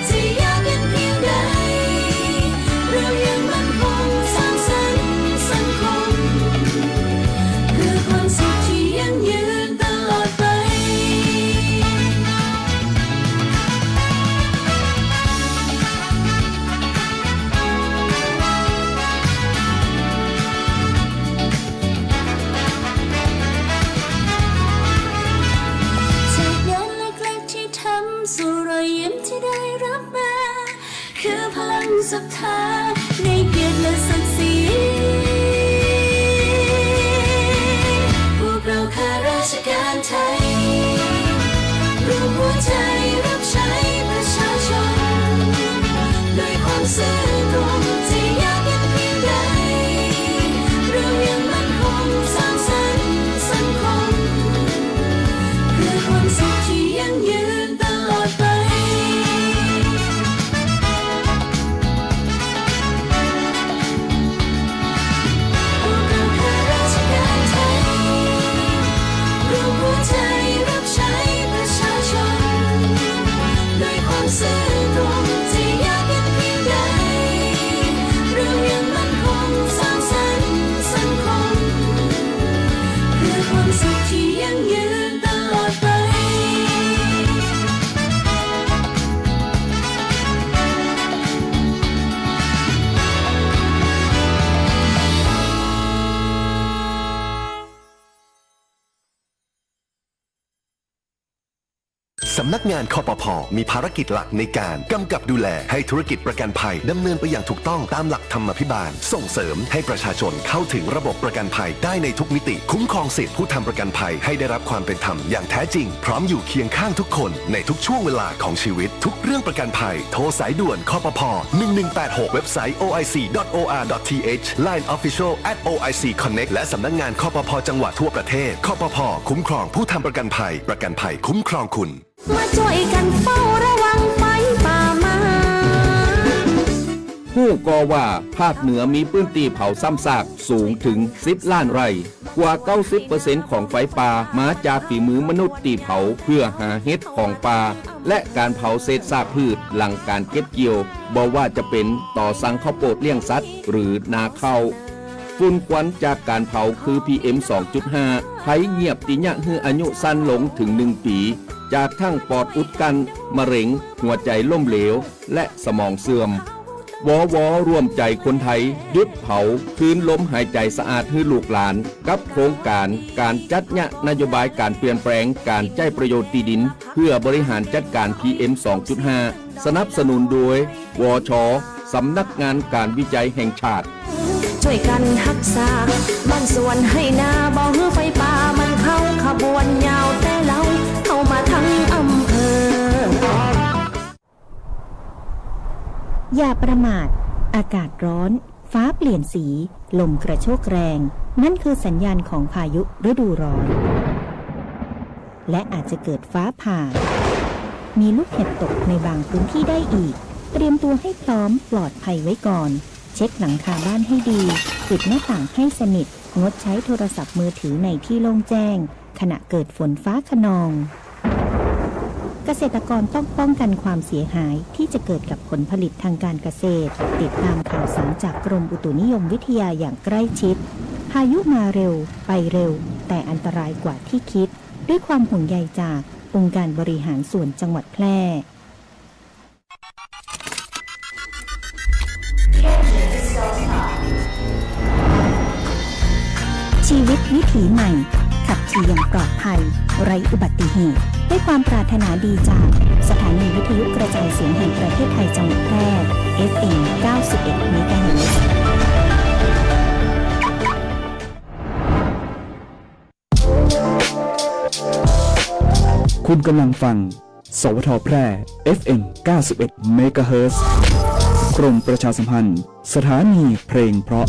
จะยากเย็นเพียงใดเรายังมั่นคงสร้างสรรค์สังคมเพื่อความสุขที่ยั่งยืนตลอดไปสู่รอยยิ้มที่ได้รับมาคือพลังศรัทธาในเกียรติและศักดิ์ศรีพวกเราข้าราชการไทยรวมหัวใจรับใช้ประชาชนด้วยความซื่อตรงจะยากเย็นเพียงใดเรายังมั่นคงสร้างสรรค์สังคมเพื่อความสุขที่ยั่งยืนตลอดไปพวกเราข้าราชการไทยรวมหัวใจรับใช้ประชาชนด้วยความซื่อตรงจะยากเย็นเพียงใดเรายังมั่นคงสร้างสรรค์สังคมเพื่อความสุขที่ยั่งยืนตลอดไปสำนักงานคปภ.มีภารกิจหลักในการกำกับดูแลให้ธุรกิจประกันภัยดำเนินไปอย่างถูกต้องตามหลักธรรมาภิบาลส่งเสริมให้ประชาชนเข้าถึงระบบประกันภัยได้ในทุกมิติคุ้มครองสิทธิผู้ทำประกันภัยให้ได้รับความเป็นธรรมอย่างแท้จริงพร้อมอยู่เคียงข้างทุกคนในทุกช่วงเวลาของชีวิตทุกเรื่องประกันภัยโทรสายด่วนคปภ. 1186เว็บไซต์ oic.or.th Line Official @OIC Connect และสำนักงานคปภ.จังหวัดทั่วประเทศคปภ.คุ้มครองผู้ทำประกันภัยประกันภัยคุ้มครองคุณมาช่วยกันเฝ้าระวังไฟป่ามาผู้ก่อว่าภาคเหนือมีพื้นที่เผาซ้ำซากสูงถึง10 ล้านไร่กว่า 90% ของไฟป่ามาจากฝีมือมนุษย์ที่เผาเพื่อหาเห็ดของป่าและการเผาเศษซากพืชหลังการเก็บเกี่ยวบ่ว่าจะเป็นต่อสั่งข้าวโพดเลี้ยงสัตว์หรือนาข้าวฝุ่นควันจากการเผาคือ PM 2.5 ภัยเงียบติยะฮืออายุสั้นลงถึง1 ปีจากทั้งปอดอุดกันมะเร็งหัวใจล้มเหลวและสมองเสื่อมวร่วมใจคนไทยหยุดเผาคืนลมหายใจสะอาดให้ลูกหลานกับโครงการจัดยะนโยบายการเปลี่ยนแปลงการใช้ประโยชน์ที่ดินเพื่อบริหารจัดการ PM 2.5 สนับสนุนโดยวช.สำนักงานการวิจัยแห่งชาติช่วยกันรักษาบ้านสวนให้นาบ่ฮื้อไฟป่ามันเข้าขบวนยาวแต่เราเข้ามาทั้งอำเภออย่าประมาทอากาศร้อนฟ้าเปลี่ยนสีลมกระโชกแรงนั่นคือสัญญาณของพายุฤดูร้อนและอาจจะเกิดฟ้าผ่ามีลูกเห็บตกในบางพื้นที่ได้อีกเตรียมตัวให้พร้อมปลอดภัยไว้ก่อนเช็คหลังคาบ้านให้ดีปิดหน้าต่างให้สนิทงดใช้โทรศัพท์มือถือในที่โล่งแจ้งขณะเกิดฝนฟ้าคะนองเกษตรกรต้องป้องกันความเสียหายที่จะเกิดกับผลผลิตทางการเกษตรติดตามข่าวสารจากกรมอุตุนิยมวิทยาอย่างใกล้ชิดพายุมาเร็วไปเร็วแต่อันตรายกว่าที่คิดด้วยความห่วงใยจากองค์การบริหารส่วนจังหวัดแพร่ชีวิตวิถีใหม่ขับขี่อย่างปลอดภัยไร้อุบัติเหตุด้วยความปรารถนาดีจากสถานีวิทยุกระจายเสียงแห่งประเทศไทยจังหวัดแพร่ FM 91 เมกะเฮิรตซ์คุณกำลังฟังสวท.แพร่ FM 91 เมกะเฮิรตซ์กรมประชาสัมพันธ์สถานีเพลงเพราะ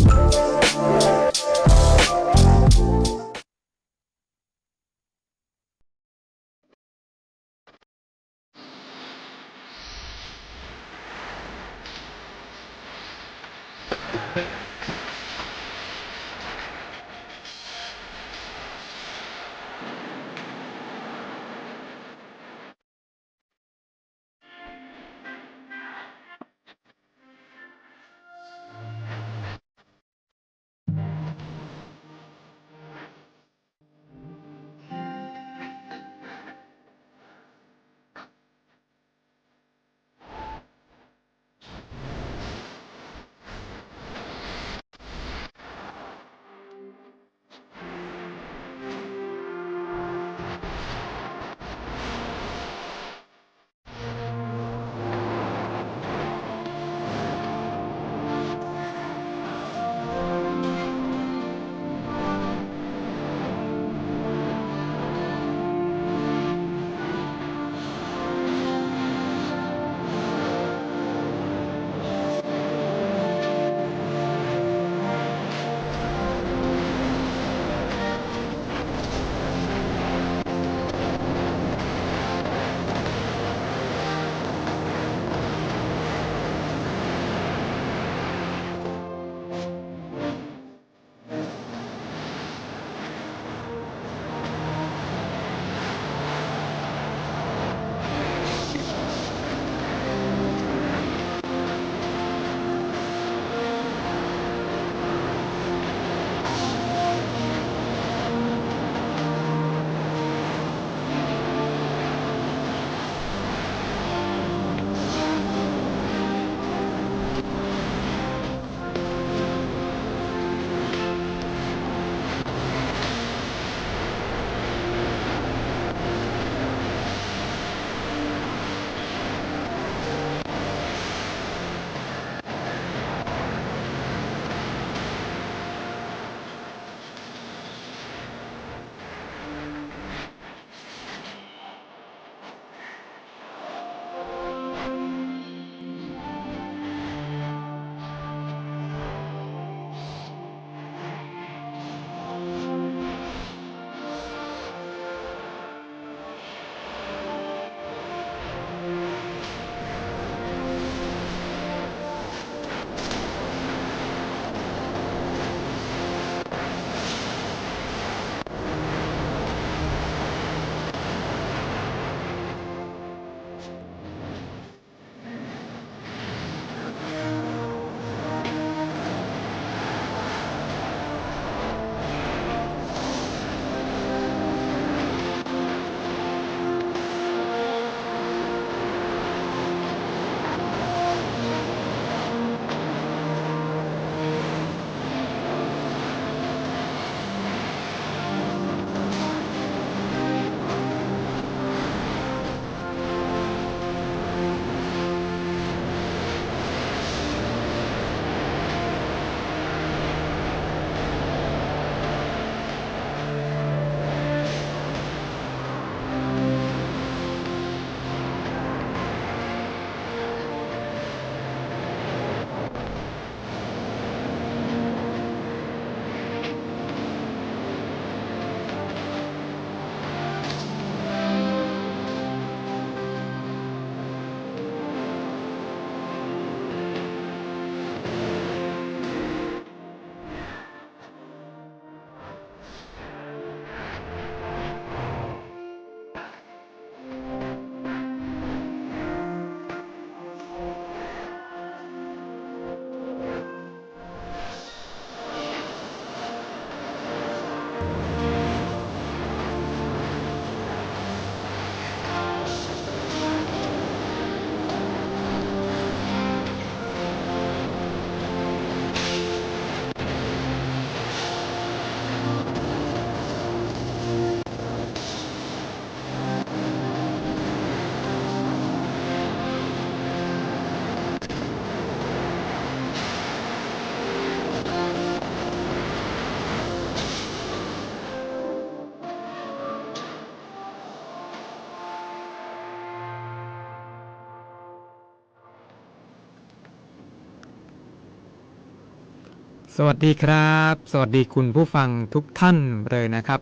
สวัสดีครับ สวัสดีคุณผู้ฟังทุกท่านเลยนะครับ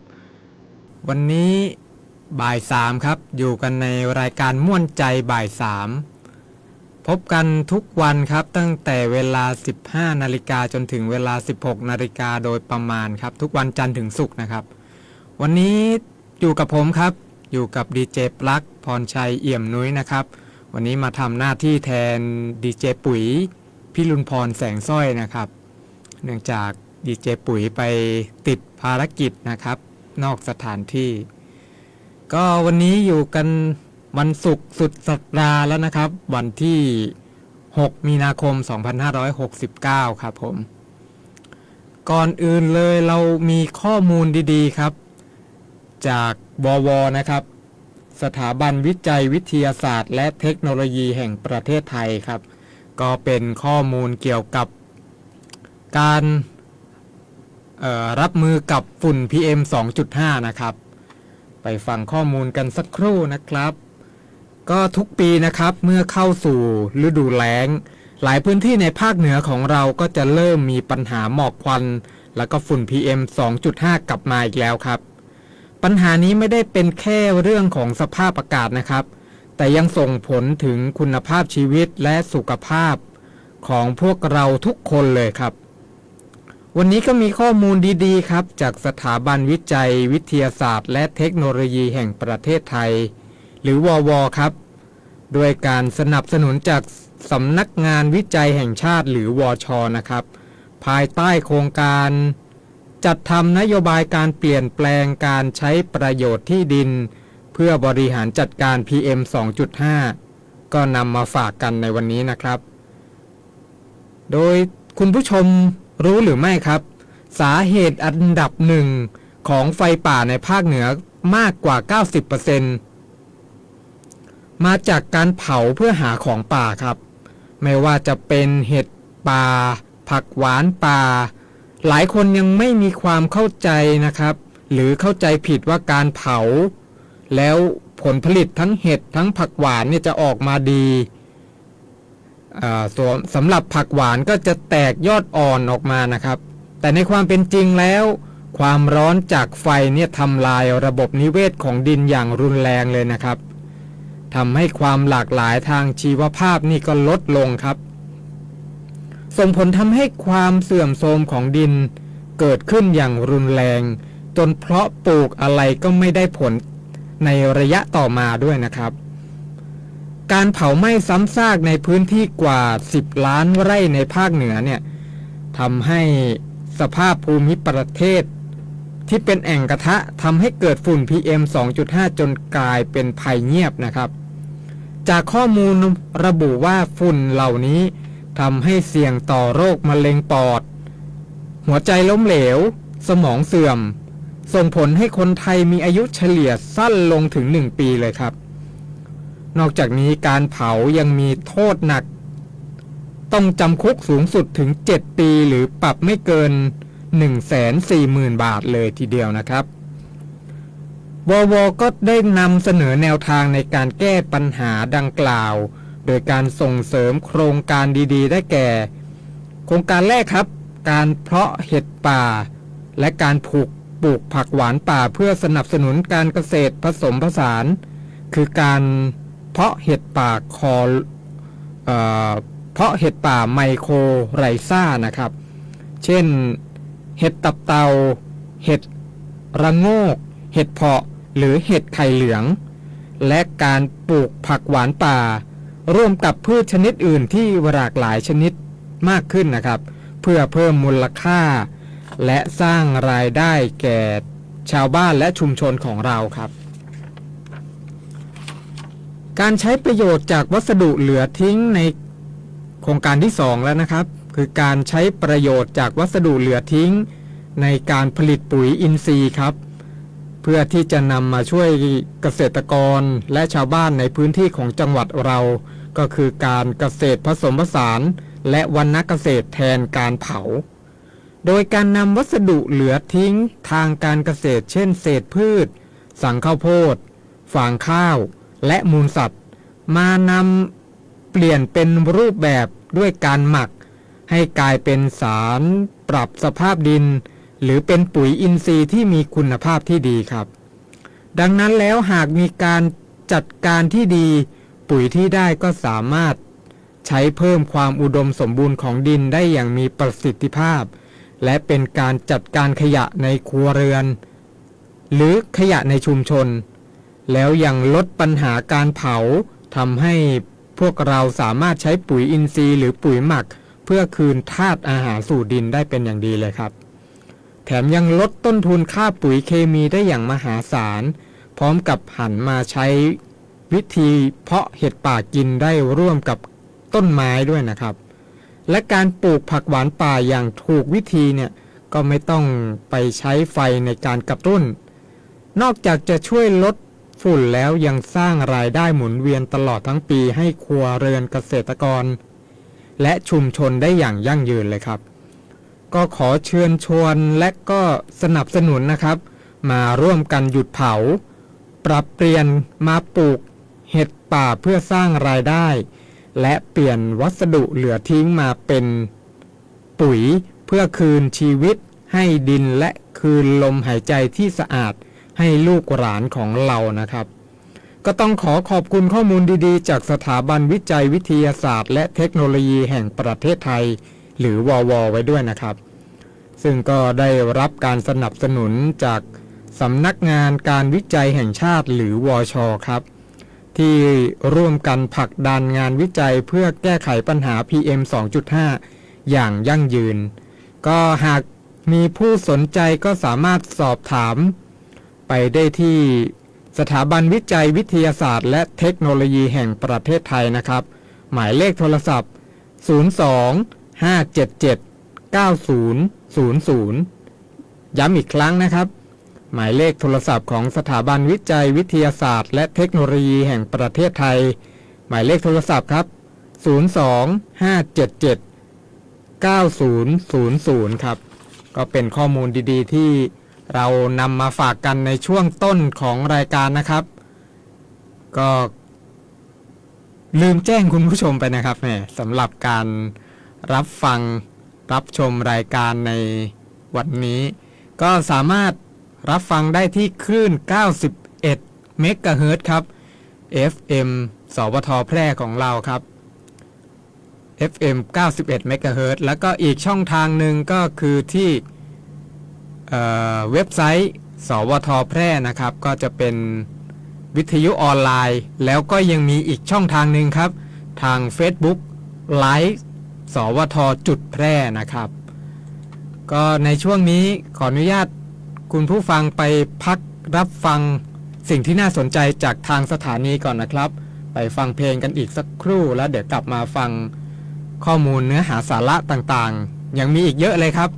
วันนี้บ่าย3ครับอยู่กันในรายการม่วนใจบ่าย3พบกันทุกวันครับตั้งแต่เวลา 15 นาฬิกาจนถึงเวลา 16 นาฬิกาโดยประมาณครับทุกวันจันทร์ถึงศุกร์นะครับวันนี้อยู่กับผมครับอยู่กับดีเจปลั๊กพรชัยเอี่ยมนุ้ยนะครับวันนี้มาทำหน้าที่แทนดีเจปุ๋ยพิรุณพรแสงสร้อยนะครับเนื่องจากดีเจปุ๋ยไปติดภารกิจนะครับนอกสถานที่ก็วันนี้อยู่กันวันศุกร์สุดสัปดาห์แล้วนะครับวันที่6มีนาคม2569ครับผมก่อนอื่นเลยเรามีข้อมูลดีๆครับจากววนะครับสถาบันวิจัยวิทยาศาสตร์และเทคโนโลยีแห่งประเทศไทยครับก็เป็นข้อมูลเกี่ยวกับการรับมือกับฝุ่น PM 2.5 นะครับไปฟังข้อมูลกันสักครู่นะครับก็ทุกปีนะครับเมื่อเข้าสู่ฤดูแล้งหลายพื้นที่ในภาคเหนือของเราก็จะเริ่มมีปัญหาหมอกควันแล้วก็ฝุ่น PM 2.5 กลับมาอีกแล้วครับปัญหานี้ไม่ได้เป็นแค่เรื่องของสภาพอากาศนะครับแต่ยังส่งผลถึงคุณภาพชีวิตและสุขภาพของพวกเราทุกคนเลยครับวันนี้ก็มีข้อมูลดีๆครับจากสถาบันวิจัยวิทยาศาสตร์และเทคโนโลยีแห่งประเทศไทยหรือวว.ครับด้วยการสนับสนุนจากสำนักงานวิจัยแห่งชาติหรือวช.นะครับภายใต้โครงการจัดทำนโยบายการเปลี่ยนแปลงการใช้ประโยชน์ที่ดินเพื่อบริหารจัดการ PM 2.5 ก็นำมาฝากกันในวันนี้นะครับโดยคุณผู้ชมรู้หรือไม่ครับสาเหตุอันดับหนึ่งของไฟป่าในภาคเหนือมากกว่า 90% มาจากการเผาเพื่อหาของป่าครับไม่ว่าจะเป็นเห็ดป่าผักหวานป่าหลายคนยังไม่มีความเข้าใจนะครับหรือเข้าใจผิดว่าการเผาแล้วผลผลิตทั้งเห็ดทั้งผักหวานเนี่ยจะออกมาดีสำหรับผักหวานก็จะแตกยอดอ่อนออกมานะครับแต่ในความเป็นจริงแล้วความร้อนจากไฟเนี่ยทำลายระบบนิเวศของดินอย่างรุนแรงเลยนะครับทำให้ความหลากหลายทางชีวภาพนี่ก็ลดลงครับส่งผลทำให้ความเสื่อมโทรมของดินเกิดขึ้นอย่างรุนแรงจนเพราะปลูกอะไรก็ไม่ได้ผลในระยะต่อมาด้วยนะครับการเผาไหม้ซ้ำซากในพื้นที่กว่า10ล้านไร่ในภาคเหนือเนี่ยทำให้สภาพภูมิประเทศที่เป็นแอ่งกระทะทำให้เกิดฝุ่น PM 2.5 จนกลายเป็นภัยเงียบนะครับจากข้อมูลระบุว่าฝุ่นเหล่านี้ทำให้เสี่ยงต่อโรคมะเร็งปอดหัวใจล้มเหลวสมองเสื่อมส่งผลให้คนไทยมีอายุเฉลี่ยสั้นลงถึง1 ปีเลยครับนอกจากนี้การเผายังมีโทษหนักต้องจำคุกสูงสุดถึง7 ปีหรือปรับไม่เกิน 140,000 บาทเลยทีเดียวนะครับวว.ก็ได้นำเสนอแนวทางในการแก้ปัญหาดังกล่าวโดยการส่งเสริมโครงการดีๆได้แก่โครงการแรกครับการเพาะเห็ดป่าและการปลูกผักหวานป่าเพื่อสนับสนุนการเกษตรผสมผสานคือการเพาะเห็ดป่าเพาะเห็ดป่าไมโครไรซ่านะครับเช่นเห็ดตับเตาเห็ดระโงกเห็ดเพาะหรือเห็ดไข่เหลืองและการปลูกผักหวานป่าร่วมกับพืชชนิดอื่นที่หลากหลายชนิดมากขึ้นนะครับเพื่อเพิ่มมูลค่าและสร้างรายได้แก่ชาวบ้านและชุมชนของเราครับการใช้ประโยชน์จากวัสดุเหลือทิ้งในโครงการที่2แล้วนะครับคือการใช้ประโยชน์จากวัสดุเหลือทิ้งในการผลิตปุ๋ยอินทรีย์ครับเพื่อที่จะนำมาช่วยเกษตรกรและชาวบ้านในพื้นที่ของจังหวัดเราก็คือการเกษตรผสมผสานและวรรณเกษตรแทนการเผาโดยการนำวัสดุเหลือทิ้งทางการเกษตรเช่นเศษพืชสังข้าวโพดฟางข้าวและมูลสัตว์มานำเปลี่ยนเป็นรูปแบบด้วยการหมัก ให้กลายเป็นสารปรับสภาพดิน หรือเป็นปุ๋ยอินทรีย์ที่มีคุณภาพที่ดีครับดังนั้นแล้วหากมีการจัดการที่ดีปุ๋ยที่ได้ก็สามารถใช้เพิ่มความอุดมสมบูรณ์ของดินได้อย่างมีประสิทธิภาพและเป็นการจัดการขยะในครัวเรือนหรือขยะในชุมชนแล้วยังลดปัญหาการเผาทำให้พวกเราสามารถใช้ปุ๋ยอินทรีย์หรือปุ๋ยหมักเพื่อคืนธาตุอาหารสู่ดินได้เป็นอย่างดีเลยครับแถมยังลดต้นทุนค่าปุ๋ยเคมีได้อย่างมหาศาลพร้อมกับหันมาใช้วิธีเพาะเห็ดป่ากินได้ร่วมกับต้นไม้ด้วยนะครับและการปลูกผักหวานป่าอย่างถูกวิธีเนี่ยก็ไม่ต้องไปใช้ไฟในการกระตุ้นนอกจากจะช่วยลดฝุ่นแล้วยังสร้างรายได้หมุนเวียนตลอดทั้งปีให้ครัวเรือนเกษตรกรและชุมชนได้อย่างยั่งยืนเลยครับก็ขอเชิญชวนและก็สนับสนุนนะครับมาร่วมกันหยุดเผาปรับเปลี่ยนมาปลูกเห็ดป่าเพื่อสร้างรายได้และเปลี่ยนวัสดุเหลือทิ้งมาเป็นปุ๋ยเพื่อคืนชีวิตให้ดินและคืนลมหายใจที่สะอาดให้ลูกหลานของเรานะครับก็ต้องขอบคุณข้อมูลดีๆจากสถาบันวิจัยวิทยาศาสตร์และเทคโนโลยีแห่งประเทศไทยหรือวว.ไว้ด้วยนะครับซึ่งก็ได้รับการสนับสนุนจากสำนักงานการวิจัยแห่งชาติหรือวช.ครับที่ร่วมกันผลักดันงานวิจัยเพื่อแก้ไขปัญหา PM 2.5 อย่างยั่งยืนก็หากมีผู้สนใจก็สามารถสอบถามไปได้ที่สถาบันวิจัยวิทยาศาสตร์และเทคโนโลยีแห่งประเทศไทยนะครับหมายเลขโทรศัพท์ 02-577-9000 ย้ำอีกครั้งนะครับหมายเลขโทรศัพท์ของสถาบันวิจัยวิทยาศาสตร์และเทคโนโลยีแห่งประเทศไทยหมายเลขโทรศัพท์ครับ 02-577-9000 ครับก็เป็นข้อมูลดีๆที่เรานำมาฝากกันในช่วงต้นของรายการนะครับก็ลืมแจ้งคุณผู้ชมไปนะครับสำหรับการรับฟังรับชมรายการในวันนี้ก็สามารถรับฟังได้ที่คลื่น91เมกะเฮิรตซ์ครับ FM สวทแพร่ของเราครับ FM 91เมกะเฮิรตซ์แล้วก็อีกช่องทางหนึ่งก็คือที่เว็บไซต์สวทแพร่นะครับก็จะเป็นวิทยุออนไลน์แล้วก็ยังมีอีกช่องทางหนึ่งครับทาง Facebook Live สวทจุดแพร่นะครับก็ในช่วงนี้ขออนุญาตคุณผู้ฟังไปพักรับฟังสิ่งที่น่าสนใจจากทางสถานีก่อนนะครับไปฟังเพลงกันอีกสักครู่แล้วเดี๋ยวกลับมาฟังข้อมูลเนื้อหาสาระต่างๆยังมีอีกเยอะเลยครับ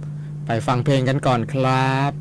ไปฟังเพลงกันก่อนครับ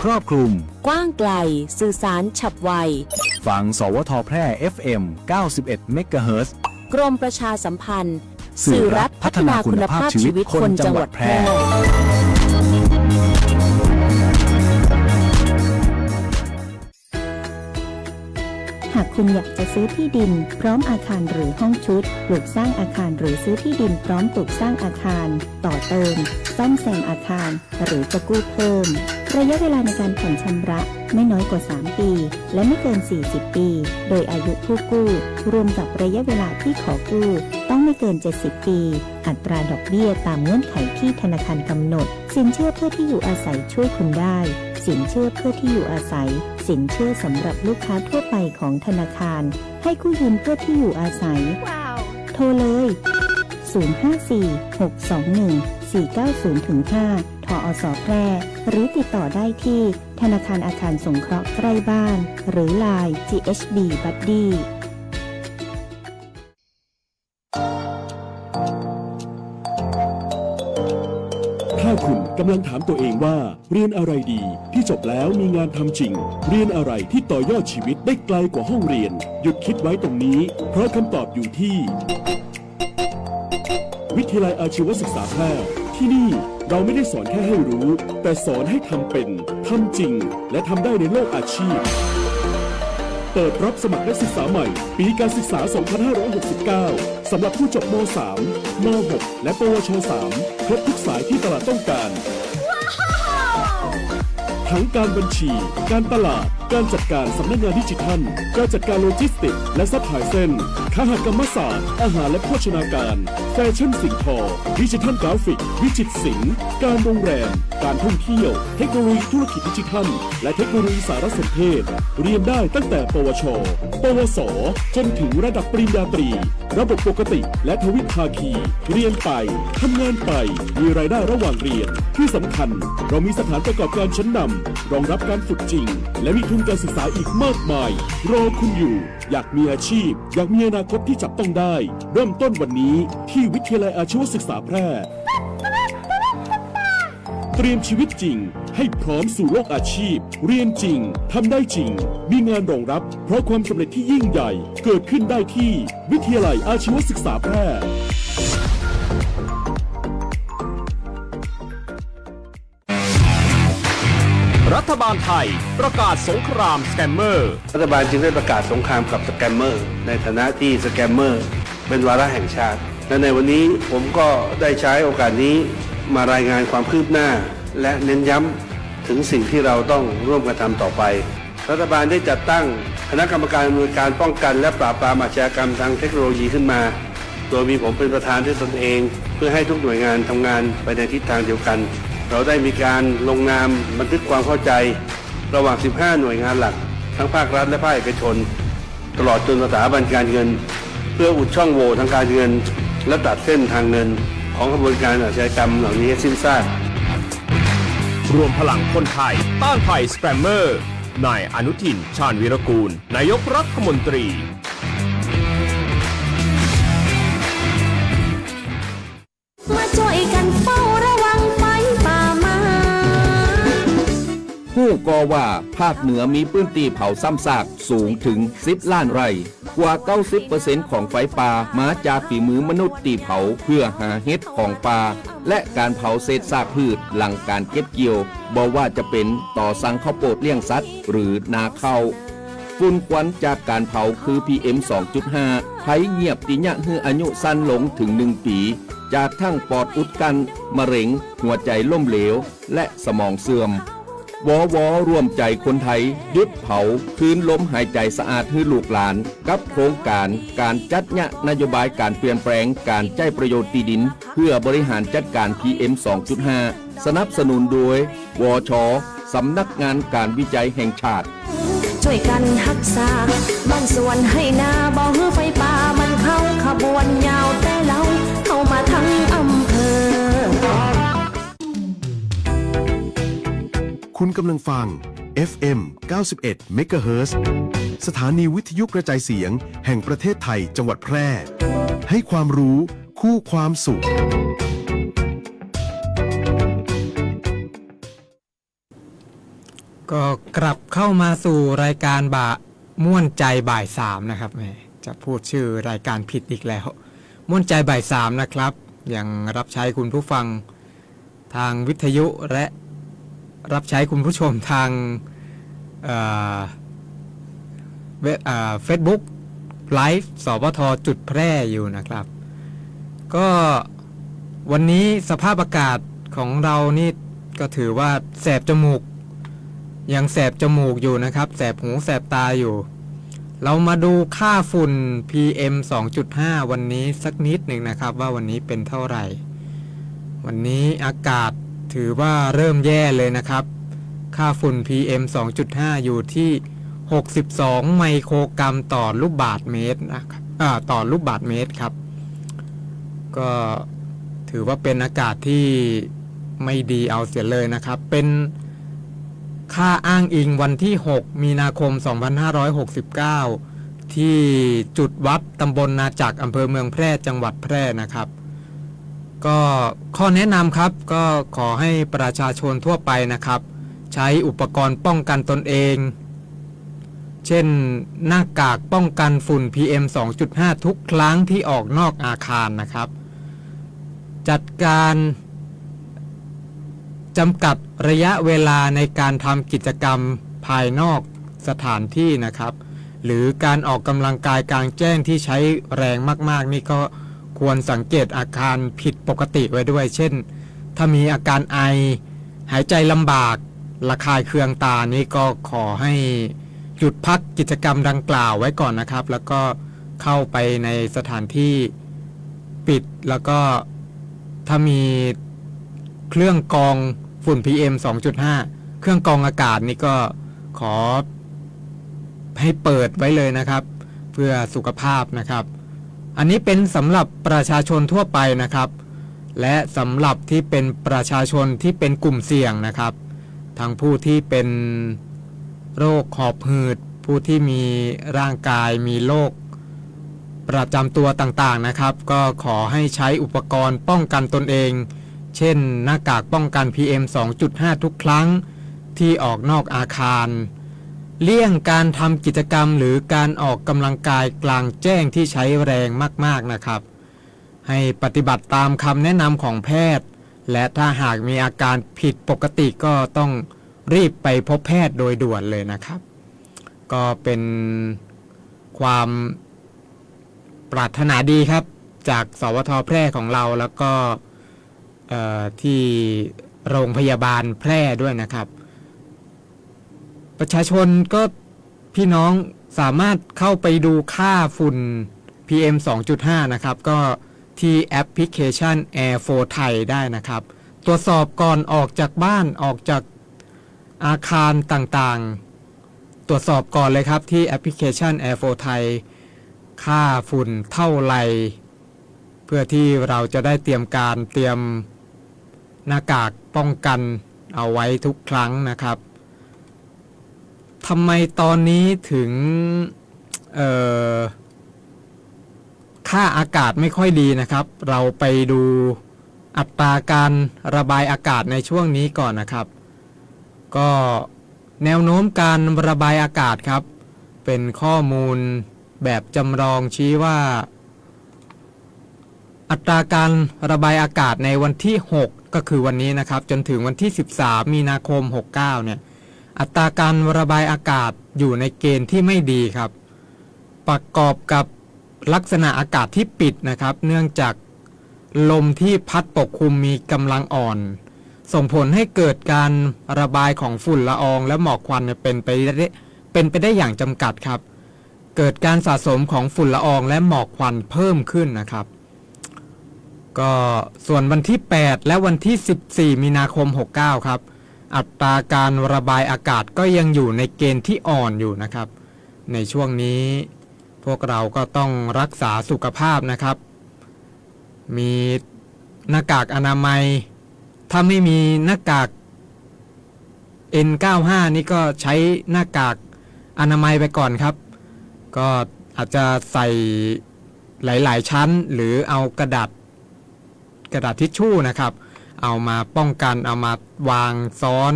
ครอบคลุม กว้างไกลสื่อสารฉับไว ฟังสวทแพร่ FM 91 MHz กรมประชาสัมพันธ์ สื่อรัฐพัฒนาคุณภาพชีวิตคนจังหวัดแพร่ หากคุณอยากจะซื้อที่ดินพร้อมอาคารหรือห้องชุดปลูกสร้างอาคารหรือซื้อที่ดินพร้อมปลูกสร้างอาคารต่อเติมซ่อมแซมอาคารหรือจะกู้เพิ่มระยะเวลาในการผ่อนชำระไม่น้อยกว่า3ปีและไม่เกิน40ปีโดยอายุผู้กู้รวมกับระยะเวลาที่ขอกู้ต้องไม่เกิน70ปีอัตราดอกเบี้ยตามเงื่อนไขที่ธนาคารกำหนดสินเชื่อเพื่อที่อยู่อาศัยช่วยคุณได้สินเชื่อเพื่อที่อยู่อาศัยสินเชื่อสำหรับลูกค้าทั่วไปของธนาคารให้กู้ยืมเพื่อที่อยู่อาศัย โทรเลย 054-621-490-5 ทอสแพร่หรือติดต่อได้ที่ธนาคารอาคารสงเคราะห์ใกล้บ้านหรือ LINE GHB Buddyถ้าคุณกำลังถามตัวเองว่าเรียนอะไรดีที่จบแล้วมีงานทำจริงเรียนอะไรที่ต่อยอดชีวิตได้ไกลกว่าห้องเรียนหยุดคิดไว้ตรงนี้เพราะคำตอบอยู่ที่วิทยาลัยอาชีวศึกษาแพร่ที่นี่เราไม่ได้สอนแค่ให้รู้แต่สอนให้ทำเป็นทำจริงและทำได้ในโลกอาชีพเปิดรับสมัครนักศึกษาใหม่ปีการศึกษา 2569 สำหรับผู้จบม.3 ม.6 และปวช.3 ครบทุกสายที่ตลาดต้องการ ทั้งการบัญชี การตลาด การจัดการสำนักงานดิจิทัล การจัดการโลจิสติกส์และซัพพลายเส้นคหกรรมศาสตร์ อาหารและโภชนาการ แฟชั่นสิ่งทอ ดิจิทัลกราฟิก วิจิตรศิลป์ การโรงแรม การท่องเที่ยว เทคโนโลยีธุรกิจดิจิทัล และเทคโนโลยีสารสนเทศ เรียนได้ตั้งแต่ปวช ปวส จนถึงระดับปริญญาตรี ระบบปกติและทวิภาคี เรียนไป ทำงานไป มีรายได้ระหว่างเรียน ที่สำคัญเรามีสถานประกอบการชั้นนำรองรับการฝึกจริง และมีทุนการศึกษาอีกมากมาย รอคุณอยู่ อยากมีอาชีพ อยากมีอนาคตที่จับต้องได้ เริ่มต้นวันนี้ที่วิทยาลัยอาชีวศึกษาแพร่ เตรียมชีวิตจริงให้พร้อมสู่โลกอาชีพ เรียนจริง ทำได้จริง มีงานรองรับ เพราะความสำเร็จที่ยิ่งใหญ่ เกิดขึ้นได้ที่วิทยาลัยอาชีวศึกษาแพร่ รัฐบาลไทยประกาศสงครามสแกมเมอร์รัฐบาลจึงได้ประกาศสงครามกับสแกมเมอร์ในฐานะที่สแกมเมอร์เป็นวาระแห่งชาติและในวันนี้ผมก็ได้ใช้โอกาสนี้มารายงานความคืบหน้าและเน้นย้ำถึงสิ่งที่เราต้องร่วมกันทำต่อไปรัฐบาลได้จัดตั้งคณะกรรมการอำนวยการป้องกันและปราบปรามอาชญากรรมทางเทคโนโลยีขึ้นมาโดยมีผมเป็นประธานด้วยตนเองเพื่อให้ทุกหน่วยงานทำงานไปในทิศทางเดียวกันเราได้มีการลงนามบันทึกความเข้าใจระหว่าง 15 หน่วยงานหลักทั้งภาครัฐและภาคเอกชนตลอดจนสถาบันการเงินเพื่ออุดช่องโหว่ทางการเงินและตัดเส้นทางเงินของกระบวนการอาชญากรรมเหล่านี้ให้สิ้นซากรวมพลังคนไทยต้านภัยสแกมเมอร์นายอนุทินชาญวีรกูลนายกรัฐมนตรีมาช่วยกันเฝ้าระวังไฟป่าไม้ ผู้ก่อว่าภาคเหนือมีพื้นที่เผาซ้ำซากสูงถึง10 ล้านไร่กว่า 90% ของไฟป่ามาจากฝีมือมนุษย์ตีเผาเพื่อหาเห็ดของป่าและการเผาเศษซากพืชหลังการเก็บเกี่ยวบอกว่าจะเป็นต่อสั่งข้าวโพดเลี้ยงสัตว์หรือนาข้าวฝุ่นควันจากการเผาคือ PM 2.5 ภัยเงียบติยะฮืออายุสั้นลงถึง1 ปีจากทั้งปอดอุดกันมะเร็งหัวใจล้มเหลวและสมองเสื่อมวร่วมใจคนไทยหยุดเผาคืนลมหายใจสะอาดให้ลูกหลานกับโครงการจัดยะนโยบายการเปลี่ยนแปลงการใช้ประโยชน์ที่ดินเพื่อบริหารจัดการ PM 2.5 สนับสนุนโดยวช.สำนักงานการวิจัยแห่งชาติช่วยกันรักษาบ้านสวนให้นาบ่ฮือไฟป่ามันเข้าขบวนยาวแต่เราเข้ามาทั้งอำเภอ คุณกำลังฟัง FM 91 MHz สถานีวิทยุกระจายเสียงแห่งประเทศไทยจังหวัดแพร่ ให้ความรู้คู่ความสุข ก็กลับเข้ามาสู่รายการม่วนใจบ่ายสามนะครับแหมจะพูดชื่อรายการผิดอีกแล้วม่วนใจบ่ายสามนะครับยังรับใช้คุณผู้ฟังทางวิทยุและรับใช้คุณผู้ชมทางFacebook ไลฟ์สปท.จุดแพร่อยู่นะครับก็วันนี้สภาพอากาศของเรานี่ก็ถือว่าแสบจมูกยังแสบจมูกอยู่นะครับแสบหูแสบตาอยู่เรามาดูค่าฝุ่น PM 2.5 วันนี้สักนิดหนึ่งนะครับว่าวันนี้เป็นเท่าไหร่วันนี้อากาศถือว่าเริ่มแย่เลยนะครับค่าฝุ่น PM 2.5 อยู่ที่62ไมโครกรัมต่อลูกบาศก์เมตรนะครับต่อลูกบาศก์เมตรครับก็ถือว่าเป็นอากาศที่ไม่ดีเอาเสียเลยนะครับเป็นค่าอ้างอิงวันที่6มีนาคม2569ที่จุดวัดตำบลนาจักรอำเภอเมืองแพร่จังหวัดแพร่นะครับก็ข้อแนะนำครับก็ขอให้ประชาชนทั่วไปนะครับใช้อุปกรณ์ป้องกันตนเองเช่นหน้ากากป้องกันฝุ่น PM 2.5 ทุกครั้งที่ออกนอกอาคารนะครับจัดการจำกัดระยะเวลาในการทำกิจกรรมภายนอกสถานที่นะครับหรือการออกกำลังกายกลางแจ้งที่ใช้แรงมากๆนี่ก็ควรสังเกตอาการผิดปกติไว้ด้วยเช่นถ้ามีอาการไอหายใจลำบากระคายเคืองตานี่ก็ขอให้หยุดพักกิจกรรมดังกล่าวไว้ก่อนนะครับแล้วก็เข้าไปในสถานที่ปิดแล้วก็ถ้ามีเครื่องกรองฝุ่น PM 2.5 เครื่องกรองอากาศนี่ก็ขอให้เปิดไว้เลยนะครับเพื่อสุขภาพนะครับอันนี้เป็นสำหรับประชาชนทั่วไปนะครับและสำหรับที่เป็นประชาชนที่เป็นกลุ่มเสี่ยงนะครับทั้งผู้ที่เป็นโรคหอบหืดผู้ที่มีร่างกายมีโรคประจำตัวต่างๆนะครับก็ขอให้ใช้อุปกรณ์ป้องกันตนเองเช่นหน้ากากป้องกัน PM 2.5 ทุกครั้งที่ออกนอกอาคารเลี่ยงการทำกิจกรรมหรือการออกกำลังกายกลางแจ้งที่ใช้แรงมากๆนะครับให้ปฏิบัติตามคำแนะนำของแพทย์และถ้าหากมีอาการผิดปกติก็ต้องรีบไปพบแพทย์โดยด่วนเลยนะครับก็เป็นความปรารถนาดีครับจากสวท.แพร่ของเราแล้วก็ที่โรงพยาบาลแพร่ด้วยนะครับประชาชนก็พี่น้องสามารถเข้าไปดูค่าฝุ่น PM 2.5 นะครับก็ที่แอปพลิเคชัน Air 4 Thai ได้นะครับตรวจสอบก่อนออกจากบ้านออกจากอาคารต่างๆตรวจสอบก่อนเลยครับที่แอปพลิเคชัน Air 4 Thai ค่าฝุ่นเท่าไหร่เพื่อที่เราจะได้เตรียมหน้ากากป้องกันเอาไว้ทุกครั้งนะครับทำไมตอนนี้ถึงค่าอากาศไม่ค่อยดีนะครับเราไปดูอัตราการระบายอากาศในช่วงนี้ก่อนนะครับก็แนวโน้มการระบายอากาศครับเป็นข้อมูลแบบจำลองชี้ว่าอัตราการระบายอากาศในวันที่6ก็คือวันนี้นะครับจนถึงวันที่13มีนาคม69เนี่ยอัตราการระบายอากาศอยู่ในเกณฑ์ที่ไม่ดีครับประกอบกับลักษณะอากาศที่ปิดนะครับเนื่องจากลมที่พัดปกคลุมมีกำลังอ่อนส่งผลให้เกิดการระบายของฝุ่นละอองและหมอกควันเป็นไปได้อย่างจำกัดครับเกิดการสะสมของฝุ่นละอองและหมอกควันเพิ่มขึ้นนะครับก็ส่วนวันที่8และวันที่14มีนาคม69ครับอัตราการระบายอากาศก็ยังอยู่ในเกณฑ์ที่อ่อนอยู่นะครับในช่วงนี้พวกเราก็ต้องรักษาสุขภาพนะครับมีหน้ากากอนามัยถ้าไม่มีหน้ากาก N95 นี่ก็ใช้หน้ากากอนามัยไปก่อนครับก็อาจจะใส่หลายๆชั้นหรือเอากระดาษทิชชู่นะครับเอามาป้องกันเอามาวางซ้อน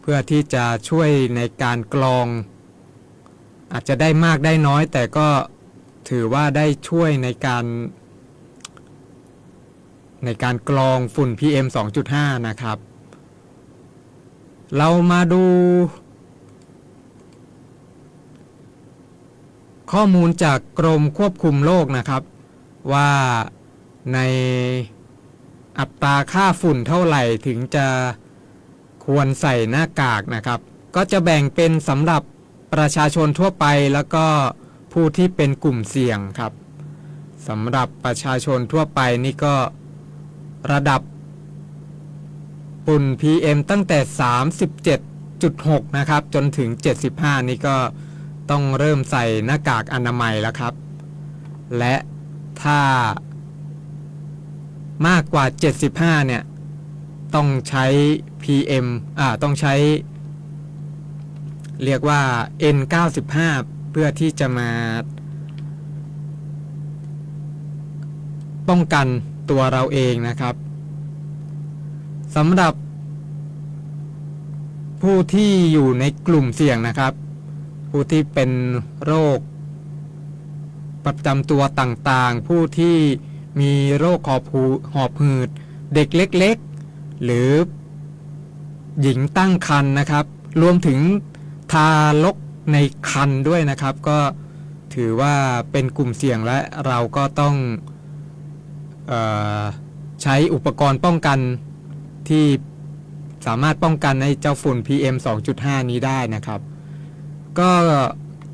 เ พื่อที่จะช่วยในการกรอง อาจจะได้มากได้น้อยแต่ก็ถือว่าได้ช่วยในการกรองฝุ่น PM 2.5 นะครับ เรามาดูข้อมูลจากกรมควบคุมโรคนะครับว่าในอัตราค่าฝุ่นเท่าไหร่ถึงจะควรใส่หน้ากากนะครับก็จะแบ่งเป็นสำหรับประชาชนทั่วไปแล้วก็ผู้ที่เป็นกลุ่มเสี่ยงครับสำหรับประชาชนทั่วไปนี่ก็ระดับฝุ่น PM ตั้งแต่ 37.6 นะครับจนถึง 75 นี่ก็ต้องเริ่มใส่หน้ากากอนามัยแล้วครับและถ้ามากกว่า 75 เนี่ยต้องใช้ PM ต้องใช้เรียกว่า N95 เพื่อที่จะมาป้องกันตัวเราเองนะครับสำหรับผู้ที่อยู่ในกลุ่มเสี่ยงนะครับผู้ที่เป็นโรคประจำตัวต่างๆผู้ที่มีโรคหอบหืดเด็กเล็กๆหรือหญิงตั้งครรภ์นะครับรวมถึงทารกในครรภ์ด้วยนะครับก็ถือว่าเป็นกลุ่มเสี่ยงและเราก็ต้องใช้อุปกรณ์ป้องกันที่สามารถป้องกันในเจ้าฝุ่น PM 2.5 นี้ได้นะครับก็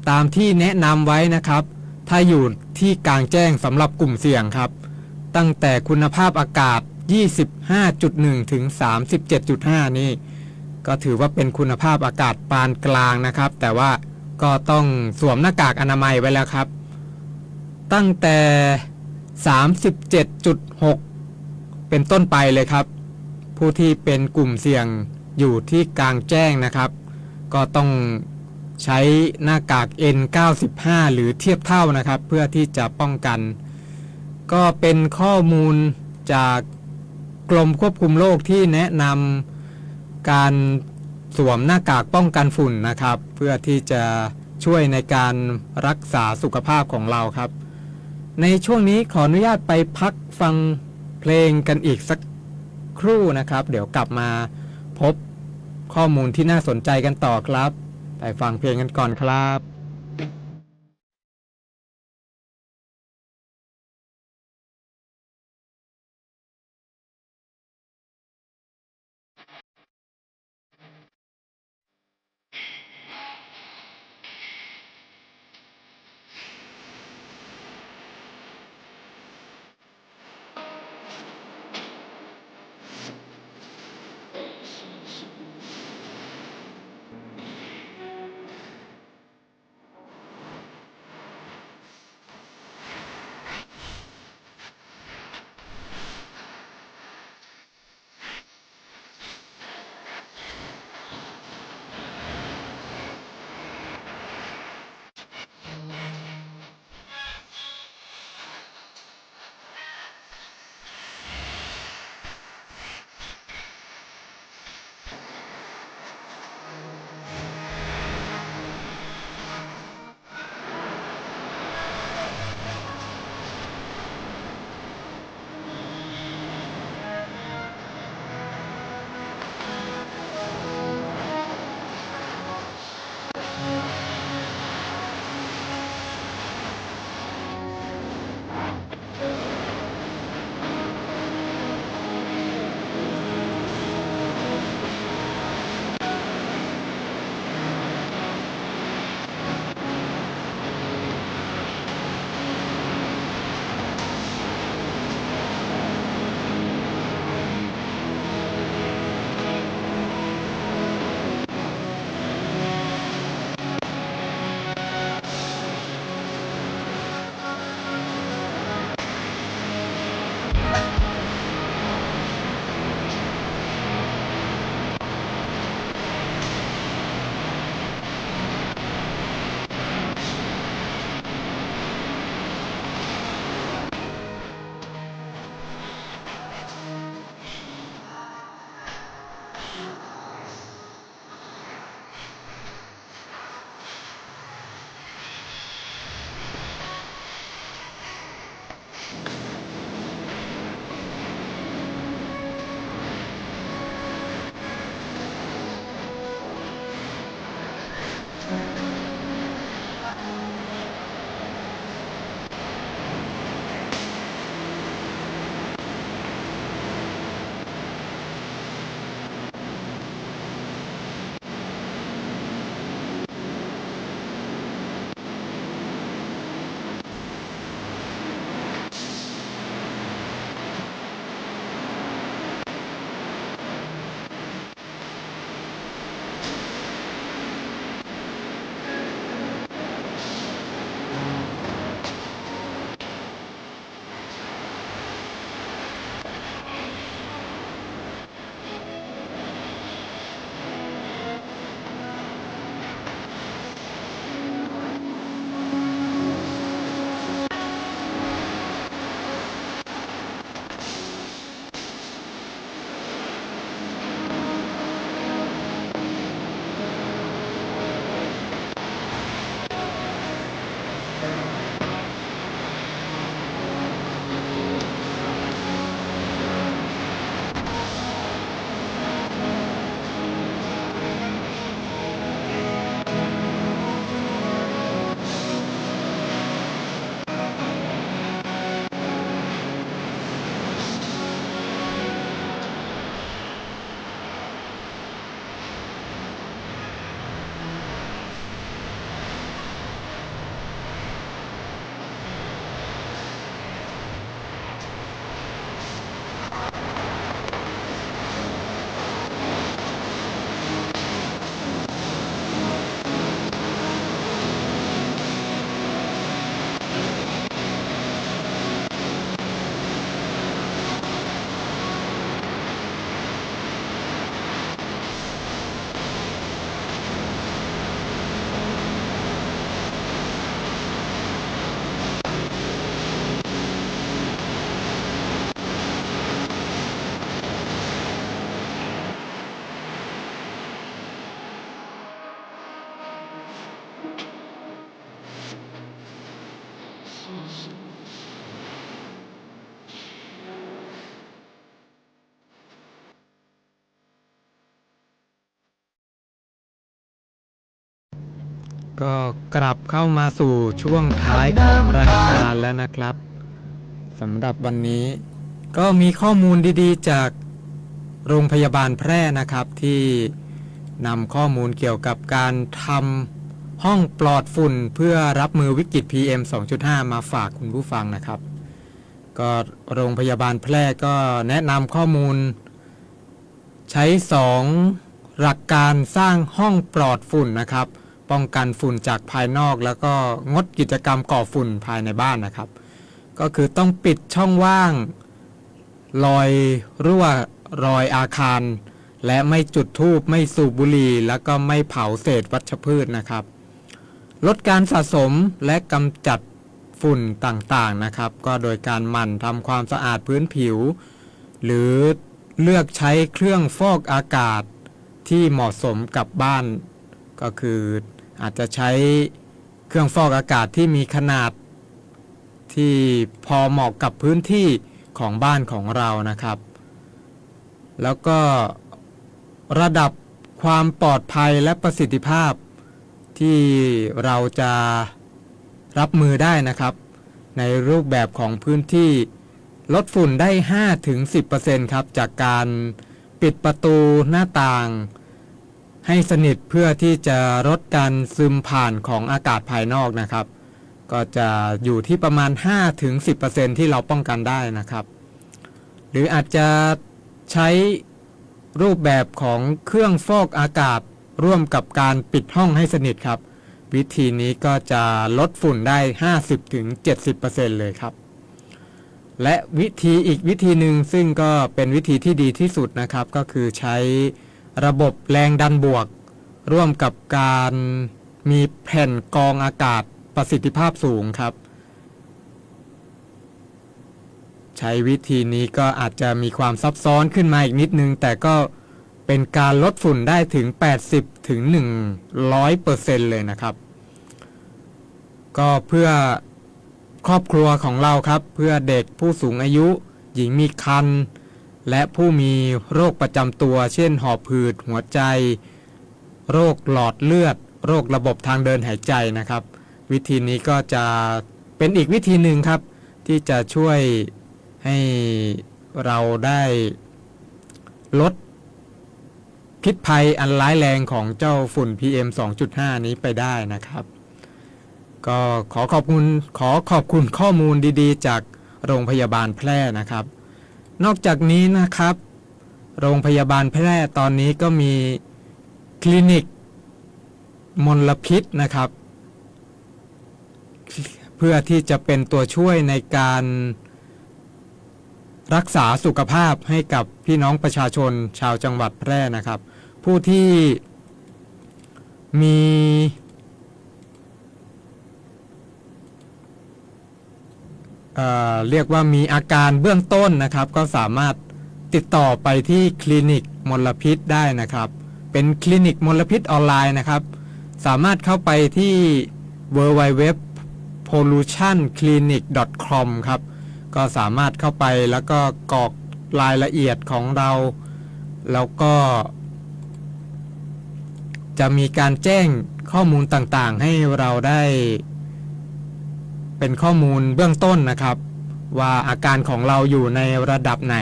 ตามที่แนะนำไว้นะครับถ้าอยู่ที่กลางแจ้งสำหรับกลุ่มเสี่ยงครับตั้งแต่คุณภาพอากาศ 25.1 ถึง 37.5 นี่ก็ถือว่าเป็นคุณภาพอากาศปานกลางนะครับแต่ว่าก็ต้องสวมหน้ากากอนามัยไว้แล้วครับตั้งแต่ 37.6 เป็นต้นไปเลยครับผู้ที่เป็นกลุ่มเสี่ยงอยู่ที่กลางแจ้งนะครับก็ต้องใช้หน้ากาก N95 หรือเทียบเท่านะครับเพื่อที่จะป้องกันก็เป็นข้อมูลจากกรมควบคุมโรคที่แนะนำการสวมหน้ากากป้องกันฝุ่นนะครับเพื่อที่จะช่วยในการรักษาสุขภาพของเราครับในช่วงนี้ขออนุญาตไปพักฟังเพลงกันอีกสักครู่นะครับเดี๋ยวกลับมาพบข้อมูลที่น่าสนใจกันต่อครับไปฟังเพลงกันก่อนครับ ก็กลับเข้ามาสู่ช่วงท้ายของรายการแล้วนะครับสำหรับวันนี้ก็มีข้อมูลดีๆจากโรงพยาบาลแพร่นะครับที่นำข้อมูลเกี่ยวกับการทำห้องปลอดฝุ่นเพื่อรับมือวิกฤต PM 2.5 มาฝากคุณผู้ฟังนะครับก็โรงพยาบาลแพร่ก็แนะนำข้อมูลใช้2หลักการสร้างห้องปลอดฝุ่นนะครับป้องกันฝุ่นจากภายนอกแล้วก็งดกิจกรรมก่อฝุ่นภายในบ้านนะครับก็คือต้องปิดช่องว่างรอยรั่วรอยอาคารและไม่จุดธูปไม่สูบบุหรี่แล้วก็ไม่เผาเศษวัชพืชนะครับลดการสะสมและกำจัดฝุ่นต่างๆนะครับก็โดยการหมั่นทำความสะอาดพื้นผิวหรือเลือกใช้เครื่องฟอกอากาศที่เหมาะสมกับบ้านก็คืออาจจะใช้เครื่องฟอกอากาศที่มีขนาดที่พอเหมาะกับพื้นที่ของบ้านของเรานะครับแล้วก็ระดับความปลอดภัยและประสิทธิภาพที่เราจะรับมือได้นะครับในรูปแบบของพื้นที่ลดฝุ่นได้ 5-10% ครับจากการปิดประตูหน้าต่างให้สนิทเพื่อที่จะลดการซึมผ่านของอากาศภายนอกนะครับก็จะอยู่ที่ประมาณ 5-10% ที่เราป้องกันได้นะครับหรืออาจจะใช้รูปแบบของเครื่องฟอกอากาศร่วมกับการปิดห้องให้สนิทครับวิธีนี้ก็จะลดฝุ่นได้ 50-70% เลยครับและอีกวิธีหนึ่งซึ่งก็เป็นวิธีที่ดีที่สุดนะครับก็คือใช้ระบบแรงดันบวกร่วมกับการมีแผ่นกรองอากาศประสิทธิภาพสูงครับใช้วิธีนี้ก็อาจจะมีความซับซ้อนขึ้นมาอีกนิดนึงแต่ก็เป็นการลดฝุ่นได้ถึง 80-100% เลยนะครับก็เพื่อครอบครัวของเราครับเพื่อเด็กผู้สูงอายุหญิงมีครรภ์และผู้มีโรคประจำตัวเช่นหอบหืดหัวใจโรคหลอดเลือดโรคระบบทางเดินหายใจนะครับวิธีนี้ก็จะเป็นอีกวิธีหนึ่งครับที่จะช่วยให้เราได้ลดพิษภัยอันร้ายแรงของเจ้าฝุ่น PM 2.5 นี้ไปได้นะครับก็ขอขอบคุณข้อมูลดีๆจากโรงพยาบาลแพร่นะครับนอกจากนี้นะครับโรงพยาบาลแพร่ตอนนี้ก็มีคลินิกมลพิษนะครับเพื่อที่จะเป็นตัวช่วยในการรักษาสุขภาพให้กับพี่น้องประชาชนชาวจังหวัดแพร่นะครับผู้ที่มีเรียกว่ามีอาการเบื้องต้นนะครับก็สามารถติดต่อไปที่คลินิกมลพิษได้นะครับเป็นคลินิกมลพิษออนไลน์นะครับสามารถเข้าไปที่ www.pollutionclinic.com ครับก็สามารถเข้าไปแล้วก็กรอกรายละเอียดของเราแล้วก็จะมีการแจ้งข้อมูลต่างๆให้เราได้เป็นข้อมูลเบื้องต้นนะครับว่าอาการของเราอยู่ในระดับไหน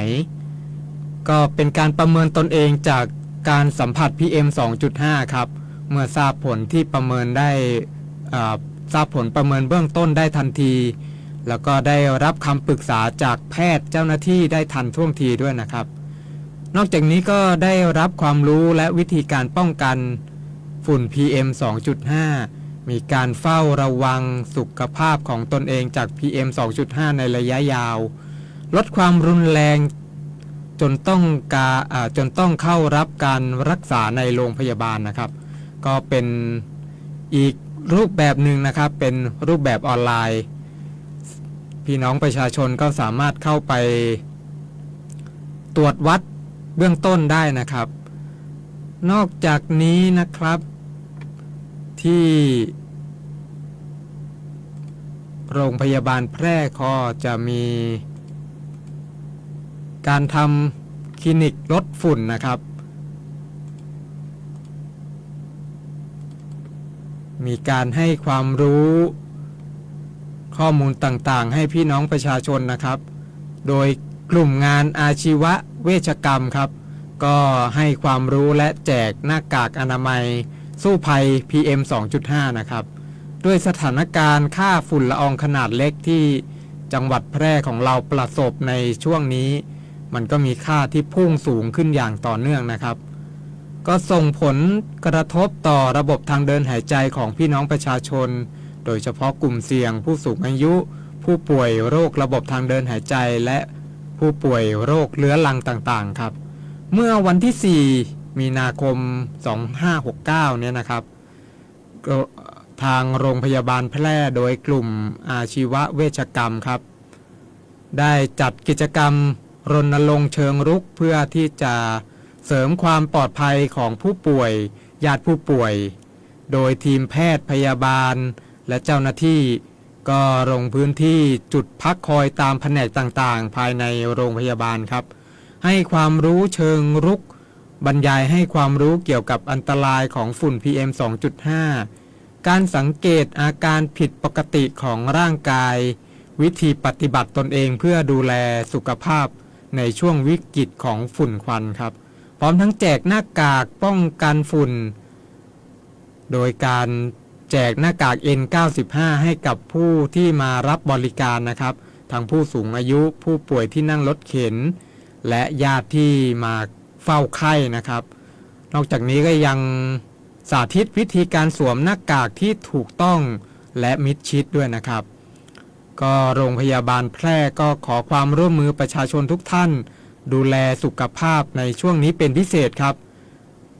ก็เป็นการประเมินตนเองจากการสัมผัส PM 2.5 ครับเมื่อทราบผลที่ประเมินได้ทราบผลประเมินเบื้องต้นได้ทันทีแล้วก็ได้รับคำปรึกษาจากแพทย์เจ้าหน้าที่ได้ทันท่วงทีด้วยนะครับนอกจากนี้ก็ได้รับความรู้และวิธีการป้องกันฝุ่น PM 2.5 มีการเฝ้าระวังสุขภาพของตนเองจาก PM 2.5 ในระยะยาวลดความรุนแรงจนต้องเข้ารับการรักษาในโรงพยาบาลนะครับก็เป็นอีกรูปแบบหนึ่งนะครับเป็นรูปแบบออนไลน์พี่น้องประชาชนก็สามารถเข้าไปตรวจวัดเบื้องต้นได้นะครับนอกจากนี้นะครับที่โรงพยาบาลแพร่ก็จะมีการทำคลินิกลดฝุ่นนะครับ มีการให้ความรู้ข้อมูลต่างๆให้พี่น้องประชาชนนะครับโดยกลุ่มงานอาชีวเวชกรรมครับก็ให้ความรู้และแจกหน้ากากอนามัยสู้ภัย PM 2.5 นะครับด้วยสถานการณ์ค่าฝุ่นละอองขนาดเล็กที่จังหวัดแพร่ของเราประสบในช่วงนี้มันก็มีค่าที่พุ่งสูงขึ้นอย่างต่อเนื่องนะครับก็ส่งผลกระทบต่อระบบทางเดินหายใจของพี่น้องประชาชนโดยเฉพาะกลุ่มเสี่ยงผู้สูงอายุผู้ป่วยโรคระบบทางเดินหายใจและผู้ป่วยโรคเรื้อรังต่างๆครับเมื่อวันที่ 4 มีนาคม 2569 เนี่ยนะครับทางโรงพยาบาลแพร่โดยกลุ่มอาชีวเวชกรรมครับได้จัดกิจกรรมรณรงค์เชิงรุกเพื่อที่จะเสริมความปลอดภัยของผู้ป่วยญาติผู้ป่วยโดยทีมแพทย์พยาบาลและเจ้าหน้าที่ก็ลงพื้นที่จุดพักคอยตามแผนกต่างๆภายในโรงพยาบาลครับให้ความรู้เชิงรุกบรรยายให้ความรู้เกี่ยวกับอันตรายของฝุ่น PM 2.5 การสังเกตอาการผิดปกติของร่างกายวิธีปฏิบัติตนเองเพื่อดูแลสุขภาพในช่วงวิกฤตของฝุ่นควันครับพร้อมทั้งแจกหน้ากากป้องกันฝุ่นโดยการแจกหน้ากาก N95 ให้กับผู้ที่มารับบริการนะครับทั้งผู้สูงอายุผู้ป่วยที่นั่งรถเข็นและญาติที่มาเฝ้าไข้นะครับนอกจากนี้ก็ยังสาธิตวิธีการสวมหน้ากากที่ถูกต้องและมิดชิดด้วยนะครับก็โรงพยาบาลแพร่ก็ขอความร่วมมือประชาชนทุกท่านดูแลสุขภาพในช่วงนี้เป็นพิเศษครับ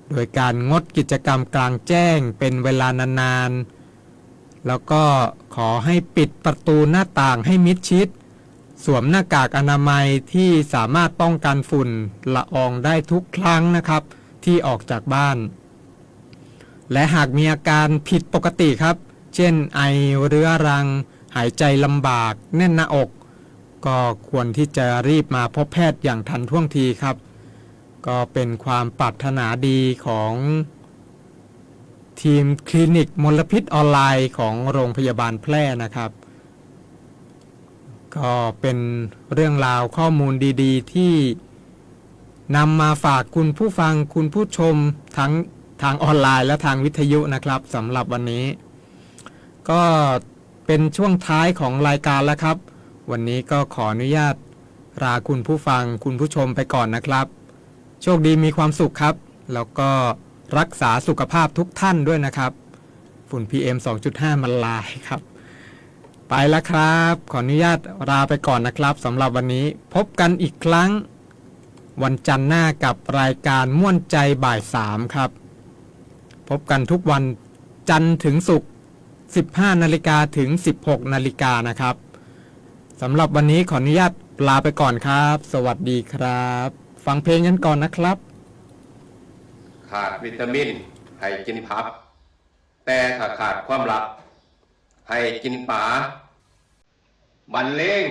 โดยการงดกิจกรรมกลางแจ้งเป็นเวลานานๆแล้วก็ขอให้ปิดประตูหน้าต่างให้มิดชิดสวมหน้ากากอนามัยที่สามารถป้องกันฝุ่นละอองได้ทุกครั้งนะครับที่ออกจากบ้านและหากมีอาการผิดปกติครับเช่นไอเรื้อรังหายใจลำบากแน่นหน้าอกก็ควรที่จะรีบมาพบแพทย์อย่างทันท่วงทีครับก็เป็นความปรารถนาดีของทีมคลินิกมลพิษออนไลน์ของโรงพยาบาลแพร่นะครับก็เป็นเรื่องราวข้อมูลดีๆที่นำมาฝากคุณผู้ฟังคุณผู้ชมทั้งทางออนไลน์และทางวิทยุนะครับสำหรับวันนี้ก็เป็นช่วงท้ายของรายการแล้วครับวันนี้ก็ขออนุญาตลาคุณผู้ฟังคุณผู้ชมไปก่อนนะครับโชคดีมีความสุขครับแล้วก็รักษาสุขภาพทุกท่านด้วยนะครับฝุ่น PM 2.5 มันลายครับไปแล้วครับขออนุญาตลาไปก่อนนะครับสำหรับวันนี้พบกันอีกครั้งวันจันทร์หน้ากับรายการม่วนใจบ่าย 3ครับพบกันทุกวันจันทร์ถึงศุกร์ 15 นาฬิกาถึง 16 นาฬิกานะครับสำหรับวันนี้ขออนุญาตลาไปก่อนครับสวัสดีครับฟังเพลงกันก่อนนะครับขาดวิตามินให้กินผักแต่ถ้าขาดความรักให้กินปลาบรรเลง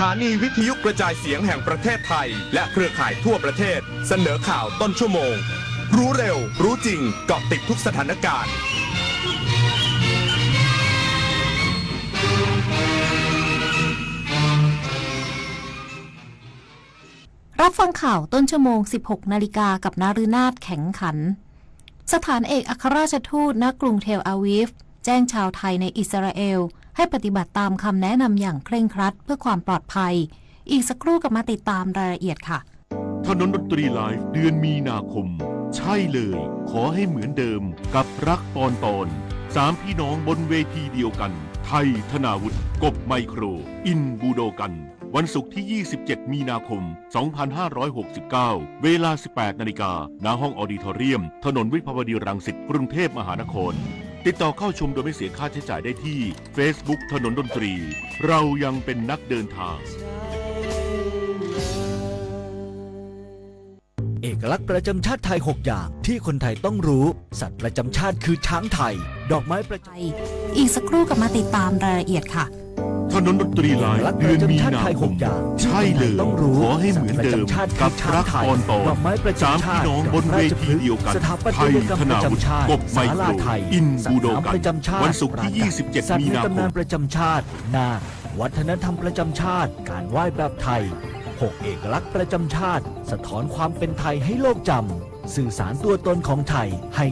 ถานีวิทยุกระจายเสียงแห่งประเทศไทยและเครือข่ายทั่วประเทศเสนอข่าวต้นชั่วโมงรู้เร็วรู้จริงเกาะติดทุกสถานการณ์รับฟังข่าวต้นชั่วโมง 16 นาฬิกากับนฤนาถแข็งขันสถานเอกอัครราชทูตณกรุงเทลอาวีฟแจ้งชาวไทยในอิสราเอลให้ปฏิบัติตามคำแนะนำอย่างเคร่งครัดเพื่อความปลอดภัยอีกสักครู่กลับมาติดตามรายละเอียดค่ะถนนดนตรีไลฟ์เดือนมีนาคมใช่เลยขอให้เหมือนเดิมกับรักปอนตอน3พี่น้องบนเวทีเดียวกันไทยธนาวุฒิกบไมโครอินบูโดกันวันศุกร์ที่ 27 มีนาคม 2569 เวลา 18 นาฬิกาณห้องออดิทอเรียมถนนวิภาวดีรังสิตกรุงเทพมหานครติดต่อเข้าชมโดยไม่เสียค่าใช้จ่ายได้ที่ Facebook ถนนดนตรีเรายังเป็นนักเดินทางเอกลักษณ์ประจำชาติไทย 6 อย่างที่คนไทยต้องรู้สัตว์ประจำชาติคือช้างไทยดอกไม้ประจำอีกสักครู่กลับมาติดตามรายละเอียดค่ะถนนดนตรีไลฟ์เดือนมีนาคมใช่เลยขอให้เหมือนเดิมกับรักปอนตอน3พี่น้องบนเวทีเดียวกันไทยธนาวุฒิกบไมโครอินบูโดกันวันศุกร์ที่ 27 มีนาคมประจำชาตินาควัฒนธรรมประจำชาติการไหว้แบบไทย6 เอกลักษณ์ประจำชาติสะท้อนความเป็นไทยให้โลกจำสื่อสารตัวตนของไทยให้